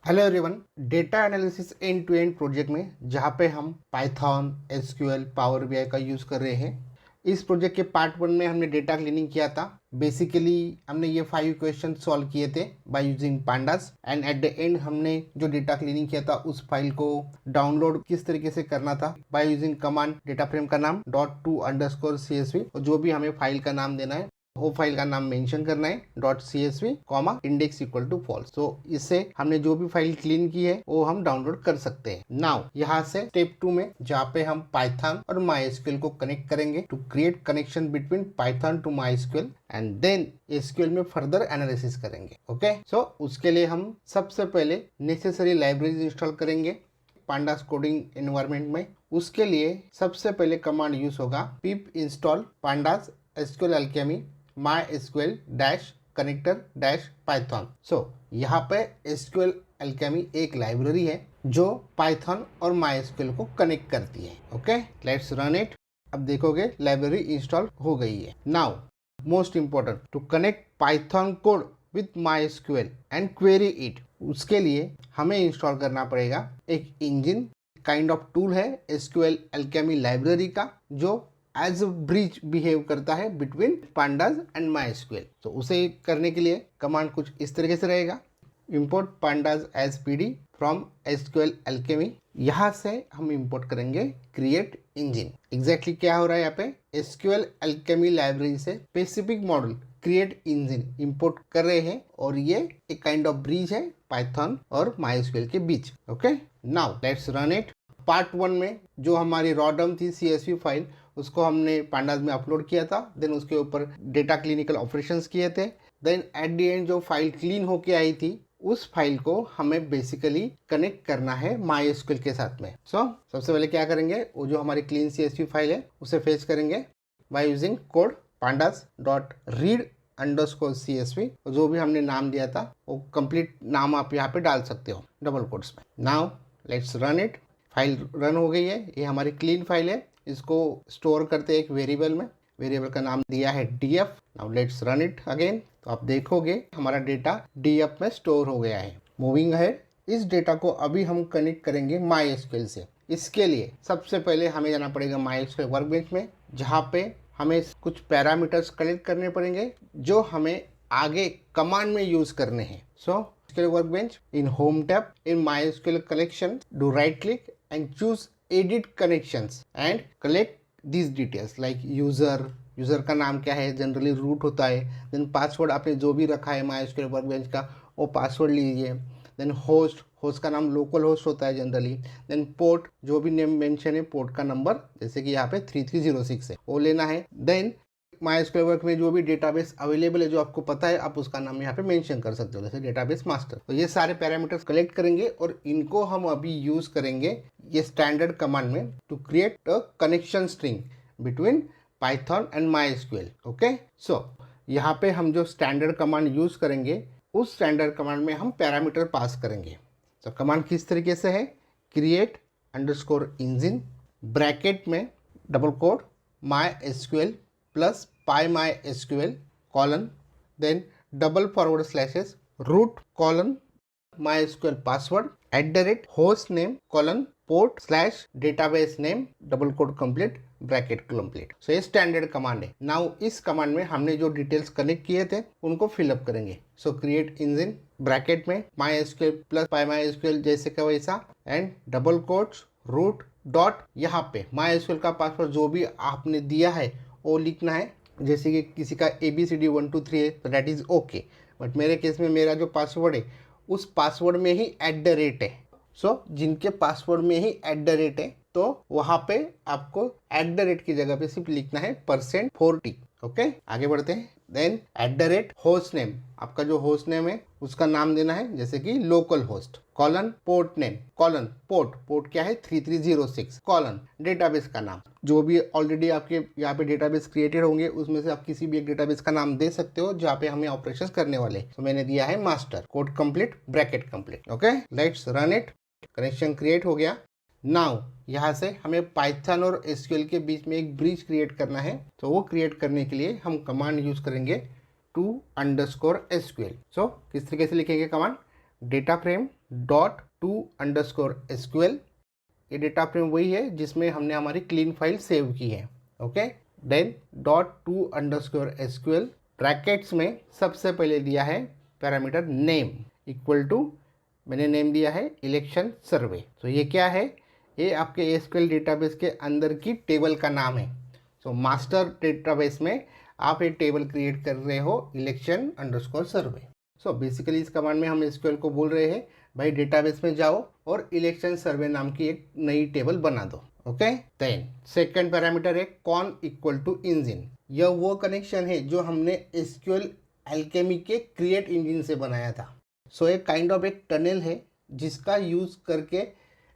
Hello everyone, data analysis end to end project में जहाँ पे हम पाइथन, एसक्यूएल, पावर बीआई का यूज़ कर रहे हैं। इस प्रोजेक्ट के पार्ट 1 में हमने डेटा क्लीनिंग किया था। बेसिकली हमने ये 5 क्वेश्चन सॉल्व किए थे by using pandas and at the end हमने जो डेटा क्लीनिंग किया था उस फाइल को डाउनलोड किस तरीके से करना था by using command data frame का नाम .to_csv और जो भी हमें फाइल का नाम देना है वो फाइल का नाम मेंशन करना है .csv, index equal to false. तो इससे हमने जो भी फाइल क्लीन की है वो हम डाउनलोड कर सकते हैं। नाउ यहाँ से स्टेप 2 में जहाँ पे हम पाइथन और MySQL को कनेक्ट करेंगे to create connection between Python to MySQL and then SQL में फर्दर एनालिसिस करेंगे। ओके, सो उसके लिए हम सबसे पहले नेसेसरी लाइब्रेरीज इंस्टॉल करेंगे पांडास कोडिंग एनवायरनमेंट में। उसके लिए सबसे पहले कमांड यूज होगा pip install pandas SQL Alchemy MySQL -connector -python। सो यहाँ पे SQL Alchemy एक लाइब्रेरी है जो पाइथन और MySQL को कनेक्ट करती है। Okay, let's run it. अब देखोगे लाइब्रेरी इंस्टॉल हो गई है। Now most important, to connect Python code with MySQL and query it, उसके लिए हमें इंस्टॉल करना पड़ेगा एक इंजन काइंड ऑफ टूल है SQL Alchemy लाइब्रेरी का, जो एज ब्रिज बिहेव करता है बिटवीन पांडास एंड MySQL। तो उसे करने के लिए कमांड कुछ इस तरीके से रहेगा, import pandas as pd from SQL Alchemy। यहाँ से हम इंपोर्ट करेंगे क्रिएट इंजन। एग्जैक्टली क्या हो रहा है यहाँ पे, SQL Alchemy लाइब्रेरी से specific model create engine import कर रहे हैं और ये एक काइंड ऑफ ब्रिज है पाइथन और MySQL के बीच। Okay, now let's run it. Part 1 में जो हमारी रॉडम थी CSV फाइल, उसको हमने पांडास में अपलोड किया था। देन उसके ऊपर डेटा क्लिनिकल ऑपरेशंस किए थे। देन एट द एंड जो फाइल क्लीन होके आई थी उस फाइल को हमें बेसिकली कनेक्ट करना है MySQL के साथ में। सबसे पहले क्या करेंगे, वो जो हमारी क्लीन CSV फाइल है उसे फेच करेंगे बाय यूजिंग कोड pandas.read_csv। जो भी हमने नाम दिया था वो कंप्लीट नाम आप यहाँ पे डाल सकते हो डबल कोट्स में। Now let's run it. File run हो गई है, ये हमारी क्लीन फाइल है। इसको स्टोर करते हैं एक वेरिएबल में, वेरिएबल का नाम दिया है df। Now let's run it again. तो आप देखोगे हमारा डेटा df में स्टोर हो गया है। मूविंग अहेड, इस डेटा को अभी हम कनेक्ट करेंगे MySQL से। इसके लिए सबसे पहले हमें जाना पड़ेगा MySQL वर्कबेंच में, जहाँ पे हमें कुछ पैरामीटर्स कलेक्ट करने पड़ेंगे जो हमें आगे कमांड में यूज करने हैं। SQL workbench, in home tab in MySQL collection, do right click and choose edit connections and collect these details like user का नाम क्या है, जनरली रूट होता है। देन पासवर्ड आपने जो भी रखा है MySQL वर्कबेंच का वो पासवर्ड लीजिए। देन होस्ट का नाम लोकल होस्ट होता है जनरली। देन पोर्ट, जो भी नेम मेंशन है पोर्ट का नंबर, जैसे कि यहाँ पे 3306 है, वो लेना है। देन MySQL वर्क में जो भी डेटाबेस अवेलेबल है जो आपको पता है, आप उसका नाम यहाँ पे मेंशन कर सकते हो, जैसे डेटाबेस मास्टर। तो ये सारे पैरामीटर्स कलेक्ट करेंगे और इनको हम अभी यूज करेंगे ये स्टैंडर्ड कमांड में to create a connection string between Python and MySQL। Okay, so यहाँ पे हम जो स्टैंडर्ड कमांड यूज करेंगे उस स्टैंडर्ड कमांड में हम पैरामीटर पास करेंगे। तो कमांड किस तरीके से है, क्रिएट अंडरस्कोर इंजन ब्रैकेट में double quote MySQL plus PyMySQL colon, then double forward slashes root colon MySQL password @hostname colon port slash database name double quote complete bracket complete. So ये standard command है। Now इस command में हमने जो details connect किए थे उनको fill up करेंगे। सो क्रिएट इंजन ब्रैकेट में MySQL प्लस PyMySQL जैसे का वैसा and double quotes root dot, यहाँ पे MySQL का पासवर्ड जो भी आपने दिया है वो लिखना है। जैसे कि किसी का ABCD 1 2 3 है तो दैट इज ओके, बट मेरे केस में मेरा जो पासवर्ड है उस पासवर्ड में ही @ है। सो जिनके पासवर्ड में ही @ है तो वहां पे आपको @ की जगह पे सिर्फ लिखना है %40। ओके, आगे बढ़ते हैं। देन @hostname, आपका जो होस्ट नेम है उसका नाम देना है, जैसे कि local host colon port name colon port क्या है 3306 कॉलन डेटाबेस का नाम। जो भी ऑलरेडी आपके यहाँ पे डेटाबेस क्रिएटेड होंगे उसमें से आप किसी भी एक डेटाबेस का नाम दे सकते हो जहाँ पे हमें ऑपरेशंस करने वाले। तो मैंने दिया है master, code complete bracket complete. Okay, let's run it. Connection create हो गया। नाउ यहाँ से हमें पाइथन और SQL के बीच में एक ब्रिज क्रिएट करना है। तो वो क्रिएट करने के लिए हम कमांड यूज करेंगे to_SQL। सो किस तरीके से लिखेंगे command, data frame dot to underscore SQL, ये डेटा फ्रेम वही है जिसमें हमने हमारी क्लीन फाइल सेव की है। Okay, then dot to underscore SQL brackets में सबसे पहले दिया है पैरामीटर नेम इक्वल टू, मैंने नेम दिया है इलेक्शन सर्वे। तो ये क्या है, ये आपके एसक्यूएल डेटाबेस के अंदर की टेबल का नाम है। सो मास्टर डेटाबेस में आप एक टेबल क्रिएट कर रहे हो इलेक्शन अंडरस्कोर सर्वे। सो बेसिकली इस कमांड में हम एसक्यूएल को बोल रहे हैं भाई डेटाबेस में जाओ और इलेक्शन सर्वे नाम की एक नई टेबल बना दो। ओके, देन सेकंड पैरामीटर है कॉन इक्वल टू इंजन। यह वो कनेक्शन है जो हमने एसक्यूएल एल्केमी के क्रिएट इंजन से बनाया था। सो एक काइंड ऑफ एक टनल है जिसका यूज करके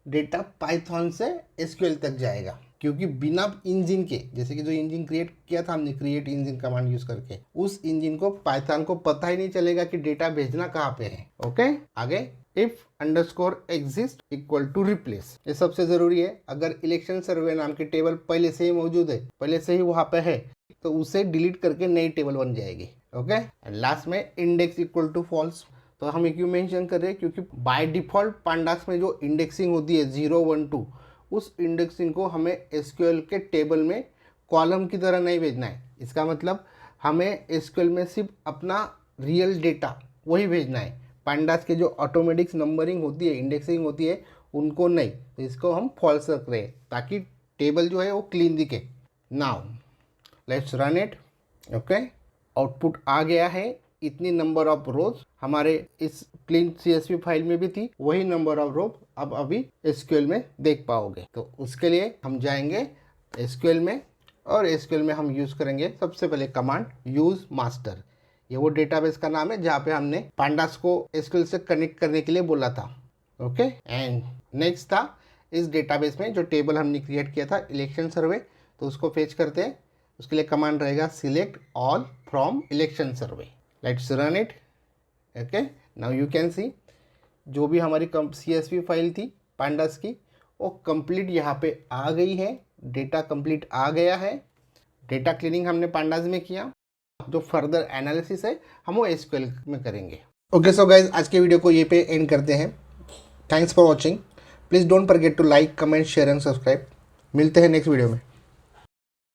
डेटा पाइथन से एसक्यूएल तक जाएगा, क्योंकि बिना इंजन के, जैसे कि जो इंजन क्रिएट किया था हमने क्रिएट इंजन कमांड यूज करके, उस इंजन को पाइथन को पता ही नहीं चलेगा कि डेटा भेजना कहाँ पे है। ओके, आगे if underscore exist equal to replace, ये सबसे जरूरी है। अगर इलेक्शन सर्वे नाम की टेबल पहले से ही मौजूद है, पहले से ही वहां पे है, तो उसे डिलीट करके नई टेबल बन जाएगी। ओके, एंड लास्ट में इंडेक्स इक्वल टू फॉल्स। तो हम क्यों मेंशन कर रहे हैं, क्योंकि बाय डिफॉल्ट पांडास में जो इंडेक्सिंग होती है 0, 1, 2, उस इंडेक्सिंग को हमें एसक्यूएल के टेबल में कॉलम की तरह नहीं भेजना है। इसका मतलब हमें एसक्यूएल में सिर्फ अपना रियल डेटा वही भेजना है, पांडास के जो ऑटोमेटिक नंबरिंग होती है, इंडेक्सिंग होती है, उनको नहीं। तो इसको हम फॉल्स रख रहे हैं ताकि टेबल जो है वो क्लीन दिखे। Now let's run it. Okay, output आ गया है। इतनी नंबर ऑफ रोज हमारे इस क्लीन CSV फाइल में भी थी, वही नंबर ऑफ रोज अब अभी एसक्यूएल में देख पाओगे। तो उसके लिए हम जाएंगे एसक्यूएल में, और एसक्यूएल में हम यूज करेंगे सबसे पहले कमांड यूज मास्टर। ये वो डेटाबेस का नाम है जहाँ पे हमने पांडास को एसक्यूएल से कनेक्ट करने के लिए बोला था। ओके, एंड नेक्स्ट था इस डेटाबेस में जो टेबल हमने क्रिएट किया था इलेक्शन सर्वे, तो उसको फेच करते हैं। उसके लिए कमांड रहेगा select all from election survey. Let's run it. Okay, now you can see जो भी हमारी CSV फाइल थी पांडास की, वो कंप्लीट यहाँ पे आ गई है। डेटा कंप्लीट आ गया है। डेटा क्लीनिंग हमने पांडास में किया, जो फर्दर एनालिसिस है हम वो एसक्यूएल में करेंगे। ओके, सो गाइज आज के वीडियो को ये पे एंड करते हैं। Thanks for watching. Please don't forget to like, comment, share and subscribe. मिलते हैं नेक्स्ट वीडियो में।